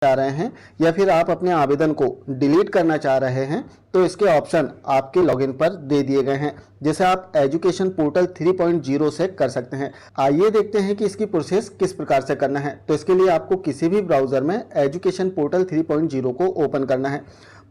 चाह रहे हैं या फिर आप अपने आवेदन को डिलीट करना चाह रहे हैं तो इसके ऑप्शन आपके लॉगिन पर दे दिए गए हैं, जैसे आप एजुकेशन पोर्टल 3.0 से कर सकते हैं। आइए देखते हैं कि इसकी प्रोसेस किस प्रकार से करना है। तो इसके लिए आपको किसी भी ब्राउजर में एजुकेशन पोर्टल 3.0 को ओपन करना है।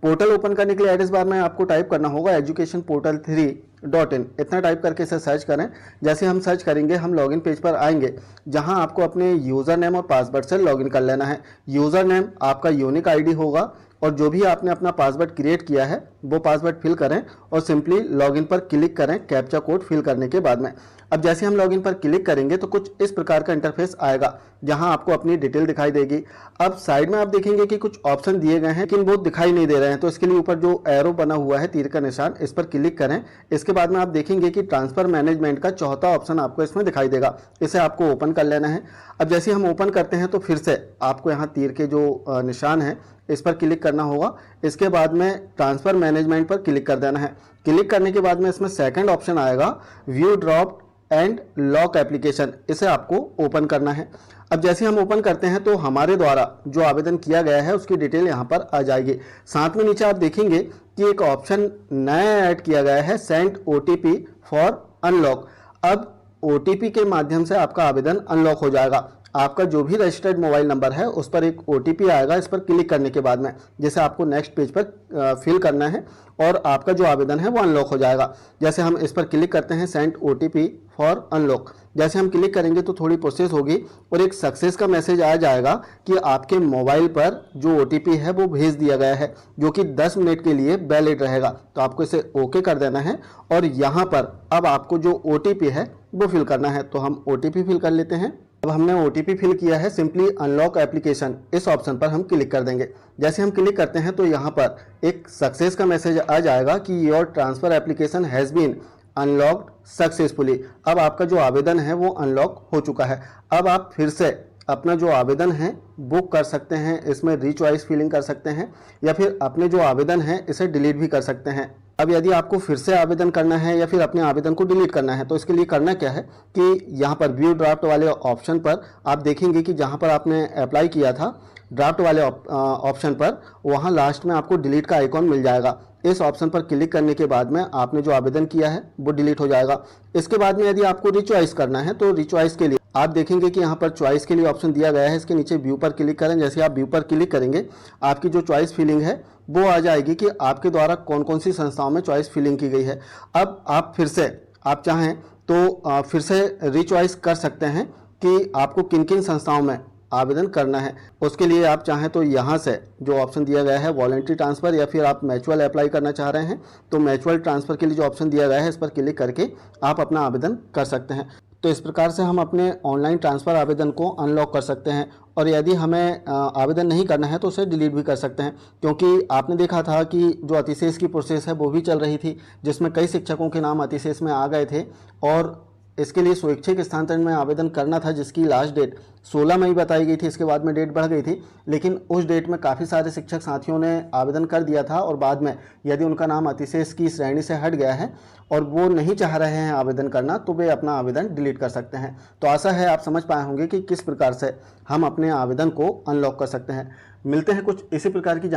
पोर्टल ओपन करने के लिए एड्रेस बार में आपको टाइप करना होगा educationportal3.in, इतना टाइप करके इसे सर्च करें। जैसे हम सर्च करेंगे हम लॉगिन पेज पर आएंगे, जहां आपको अपने यूज़र नेम और पासवर्ड से लॉगिन कर लेना है। यूज़र नेम आपका यूनिक आईडी होगा और जो भी आपने अपना पासवर्ड क्रिएट किया है वो पासवर्ड फिल करें और सिंपली लॉगिन पर क्लिक करें कैप्चा कोड फिल करने के बाद में। अब जैसे हम लॉगिन पर क्लिक करेंगे तो कुछ इस प्रकार का इंटरफेस आएगा, जहां आपको अपनी डिटेल दिखाई देगी। अब साइड में आप देखेंगे कि कुछ ऑप्शन दिए गए हैं लेकिन वो दिखाई नहीं दे रहे हैं, तो इसके लिए ऊपर जो एरो बना हुआ है तीर का निशान, इस पर क्लिक करें। इसके बाद में आप देखेंगे कि ट्रांसफर मैनेजमेंट का चौथा ऑप्शन आपको इसमें दिखाई देगा, इसे आपको ओपन कर लेना है। अब जैसे हम ओपन करते हैं तो फिर से आपको यहाँ तीर के जो निशान है इस पर क्लिक करना होगा। इसके बाद में ट्रांसफर मैनेजमेंट पर क्लिक कर देना है। क्लिक करने के बाद में इसमें सेकंड ऑप्शन आएगा view drop and lock application, इसे आपको ओपन करना है। अब जैसे हम ओपन करते हैं तो हमारे द्वारा जो आवेदन किया गया है उसकी डिटेल यहाँ पर आ जाएगी। साथ में नीचे आप देखेंगे कि एक ऑप्शन नया ऐड किया गया है, सेंड OTP फॉर अनलॉक। अब OTP के माध्यम से आपका आवेदन अनलॉक हो जाएगा। आपका जो भी रजिस्टर्ड मोबाइल नंबर है उस पर एक OTP आएगा, इस पर क्लिक करने के बाद में जैसे आपको नेक्स्ट पेज पर फिल करना है और आपका जो आवेदन है वो अनलॉक हो जाएगा। जैसे हम इस पर क्लिक करते हैं सेंड OTP फॉर अनलॉक, जैसे हम क्लिक करेंगे तो थोड़ी प्रोसेस होगी और एक सक्सेस का मैसेज आ जाएगा कि आपके मोबाइल पर जो OTP है वो भेज दिया गया है, जो कि 10 मिनट के लिए वैलिड रहेगा। तो आपको इसे ओके कर देना है और यहाँ पर अब आपको जो OTP है वो फिल करना है। तो हम OTP फिल कर लेते हैं। अब हमने OTP फिल किया है, सिंपली अनलॉक एप्लीकेशन इस ऑप्शन पर हम क्लिक कर देंगे। जैसे हम क्लिक करते हैं तो यहाँ पर एक सक्सेस का मैसेज आ जाएगा कि your transfer application has been unlocked successfully. अब आपका जो आवेदन है वो अनलॉक हो चुका है। अब आप फिर से अपना जो आवेदन है वो कर सकते हैं, इसमें रीचॉइस फिलिंग कर सकते हैं या फिर अपने जो आवेदन है इसे डिलीट भी कर सकते हैं। अब यदि आपको फिर से आवेदन करना है या फिर अपने आवेदन को डिलीट करना है तो इसके लिए करना क्या है कि यहाँ पर व्यू ड्राफ्ट वाले ऑप्शन पर आप देखेंगे कि जहाँ पर आपने अप्लाई किया था ड्राफ्ट वाले ऑप्शन पर, वहाँ लास्ट में आपको डिलीट का आइकॉन मिल जाएगा। इस ऑप्शन पर क्लिक करने के बाद में आपने जो आवेदन किया है वो डिलीट हो जाएगा। इसके बाद में यदि आपको रिचॉइस करना है तो रिचॉइस के लिए आप देखेंगे कि यहाँ पर चॉइस के लिए ऑप्शन दिया गया है, इसके नीचे व्यू पर क्लिक करें। जैसे आप व्यू पर क्लिक करेंगे आपकी जो चॉइस फिलिंग है वो आ जाएगी कि आपके द्वारा कौन कौन सी संस्थाओं में चॉइस फिलिंग की गई है। अब आप फिर से आप चाहें तो फिर से रिचॉइस कर सकते हैं कि आपको किन किन संस्थाओं में आवेदन करना है। उसके लिए आप चाहें तो यहाँ से जो ऑप्शन दिया गया है वॉलंटरी ट्रांसफ़र या फिर आप मैचुअल अप्लाई करना चाह रहे हैं तो मैचुअल ट्रांसफ़र के लिए जो ऑप्शन दिया गया है इस पर क्लिक करके आप अपना आवेदन कर सकते हैं। तो इस प्रकार से हम अपने ऑनलाइन ट्रांसफ़र आवेदन को अनलॉक कर सकते हैं और यदि हमें आवेदन नहीं करना है तो उसे डिलीट भी कर सकते हैं, क्योंकि आपने देखा था कि जो अतिशेष की प्रोसेस है वो भी चल रही थी जिसमें कई शिक्षकों के नाम अतिशेष में आ गए थे और इसके लिए स्वैच्छिक स्थानांतरण में आवेदन करना था जिसकी लास्ट डेट 16 मई बताई गई थी। इसके बाद में डेट बढ़ गई थी, लेकिन उस डेट में काफ़ी सारे शिक्षक साथियों ने आवेदन कर दिया था और बाद में यदि उनका नाम अतिशेष की श्रेणी से हट गया है और वो नहीं चाह रहे हैं आवेदन करना तो वे अपना आवेदन डिलीट कर सकते हैं। तो आशा है आप समझ पाए होंगे कि किस प्रकार से हम अपने आवेदन को अनलॉक कर सकते हैं। मिलते हैं कुछ इसी प्रकार की